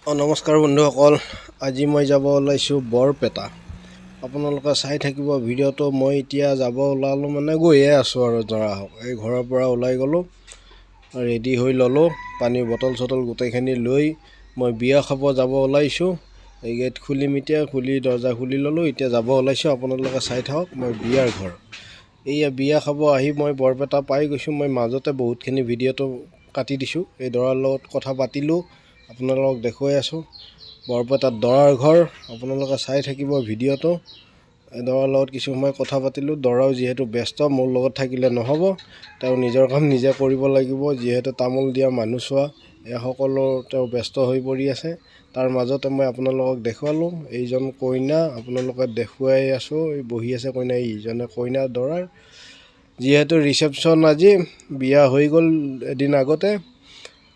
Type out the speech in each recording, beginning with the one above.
নমস্কাৰ বন্ধুসকল, আজি মই যাব ওলাইছোঁ বৰপেটা। আপোনালোকে চাই থাকিব ভিডিঅ'টো। মই এতিয়া যাব ওলালোঁ মানে গৈয়ে আছোঁ আৰু ধৰা হওক। এই ঘৰৰ পৰা ওলাই গ'লোঁ, ৰেডি হৈ ল'লোঁ, পানীৰ বটল চটল গোটেইখিনি লৈ মই বিয়া খাব যাব ওলাইছোঁ। এই গেট খুলিম এতিয়া, দৰ্জা খুলি ল'লোঁ, এতিয়া যাব ওলাইছোঁ। আপোনালোকে চাই থাকক, মই বিয়াৰ ঘৰ। এইয়া বিয়া খাব আহি মই বৰপেটা পাই গৈছোঁ। মই মাজতে বহুতখিনি ভিডিঅ'টো কাটি দিছোঁ। এই দৰাৰ লগত কথা পাতিলোঁ, আপোনালোকক দেখুৱাই আছোঁ। বৰপেটাত দৰাৰ ঘৰ, আপোনালোকে চাই থাকিব ভিডিঅ'টো। দৰাৰ লগত কিছু সময় কথা পাতিলোঁ। দৰাও যিহেতু ব্যস্ত, মোৰ লগত থাকিলে নহ'ব, তেওঁ নিজৰ কাম নিজে কৰিব লাগিব। যিহেতু তামোল দিয়া মানুহ চোৱা, এই সকলো তেওঁ ব্যস্ত হৈ পৰি আছে। তাৰ মাজতে মই আপোনালোকক দেখুৱালোঁ। এইজন কইনা, আপোনালোকে দেখুৱাই আছোঁ। এই বহি আছে কইনা, এইজনে কইনা দৰাৰ। যিহেতু ৰিচেপশ্যন আজি, বিয়া হৈ গ'ল এদিন আগতে,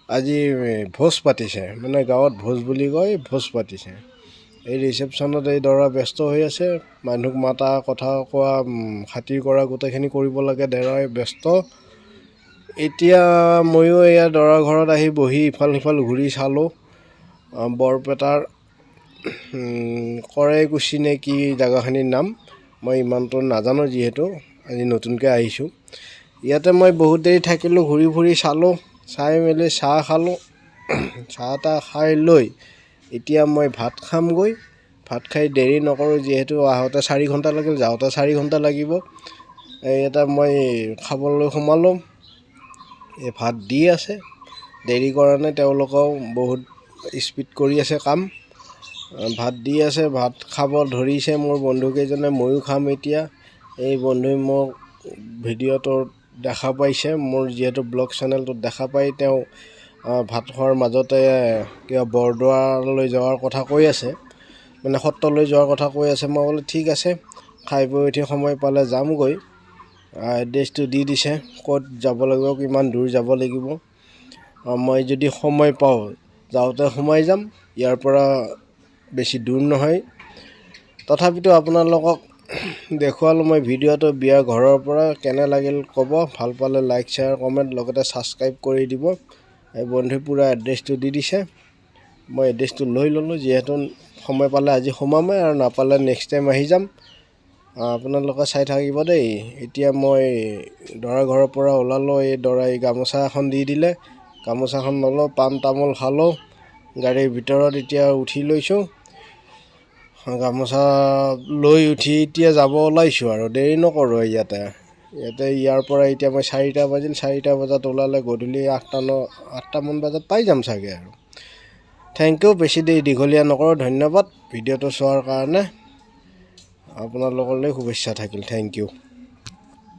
আজি ভোজ পাতিছে, মানে গাঁৱত ভোজ বুলি কয়, ভোজ পাতিছে। এই ৰিচেপশ্যনত এই দৰা ব্যস্ত হৈ আছে। মানুহক মাতা, কথা কোৱা, খাতিৰ কৰা গোটেইখিনি কৰিব লাগে, দৰাই ব্যস্ত। এতিয়া ময়ো এয়া দৰা ঘৰত আহি বহি ইফাল সিফাল ঘূৰি চালোঁ। বৰপেটাৰ কৰেকুছি নে কি জেগাখিনিৰ নাম, মই ইমানটো নাজানো, যিহেতু আজি নতুনকৈ আহিছোঁ। ইয়াতে মই বহুত দেৰি থাকিলোঁ, ঘূৰি ফুৰি চালোঁ, চাই মেলি চাহ খালোঁ। চাহ তাহ খাই লৈ এতিয়া মই ভাত খামগৈ। ভাত খাই দেৰি নকৰোঁ, যিহেতু আহোঁতে 4 ঘণ্টা লাগিল, যাওঁতে 4 ঘণ্টা লাগিব। এটা মই খাবলৈ সোমালোঁ। এই ভাত দি আছে, দেৰি কৰা নাই, তেওঁলোকেও বহুত স্পীড কৰি আছে কাম। ভাত দি আছে, ভাত খাব ধৰিছে মোৰ বন্ধুকেইজনে, ময়ো খাম এতিয়া। এই বন্ধুই মোক ভিডিঅ'টোত দেখা পাইছে, মোৰ যিহেতু ব্লগ চেনেলটোত দেখা পাই, তেওঁ ভাত খোৱাৰ মাজতে কিবা বৰদোৱালৈ যোৱাৰ কথা কৈ আছে, মানে সত্ৰলৈ যোৱাৰ কথা কৈ আছে। মই বোলো ঠিক আছে, খাই বৈ উঠি সময় পালে যামগৈ। এড্ৰেছটো দি দিছে, ক'ত যাব লাগিব, কিমান দূৰ যাব লাগিব। মই যদি সময় পাওঁ যাওঁতে সোমাই যাম, ইয়াৰ পৰা বেছি দূৰ নহয়। তথাপিতো আপোনালোকক দেখুৱালোঁ মই ভিডিঅ'টো বিয়া ঘৰৰ পৰা। কেনে লাগিল ক'ব, ভাল পালে লাইক, শ্বেয়াৰ, কমেণ্ট, লগতে ছাবস্ক্ৰাইব কৰি দিব। এই বন্ধুৱে পূৰা এড্ৰেছটো দি দিছে, মই এড্ৰেছটো লৈ ল'লোঁ। যিহেতু সময় পালে আজি সোমামেই, আৰু নাপালে নেক্সট টাইম আহি যাম। আপোনালোকে চাই থাকিব দেই। এতিয়া মই দৰা ঘৰৰ পৰা ওলালোঁ। এই দৰাই গামোচা এখন দি দিলে, গামোচাখন ল'লোঁ, পাণ তামোল খালোঁ। গাড়ীৰ ভিতৰত এতিয়া উঠি লৈছোঁ। গামোচা লৈ উঠি এতিয়া যাব ওলাইছোঁ, আৰু দেৰি নকৰোঁ। ইয়াৰ পৰা এতিয়া মই 4টা বাজিল, 4টা বজাত ওলালে গধূলি 8টামান বজাত পাই যাম চাগে আৰু। থেংক ইউ, বেছি দেৰি দীঘলীয়া নকৰোঁ। ধন্যবাদ ভিডিঅ'টো চোৱাৰ কাৰণে, আপোনালোকলৈ শুভেচ্ছা থাকিল। Thank U.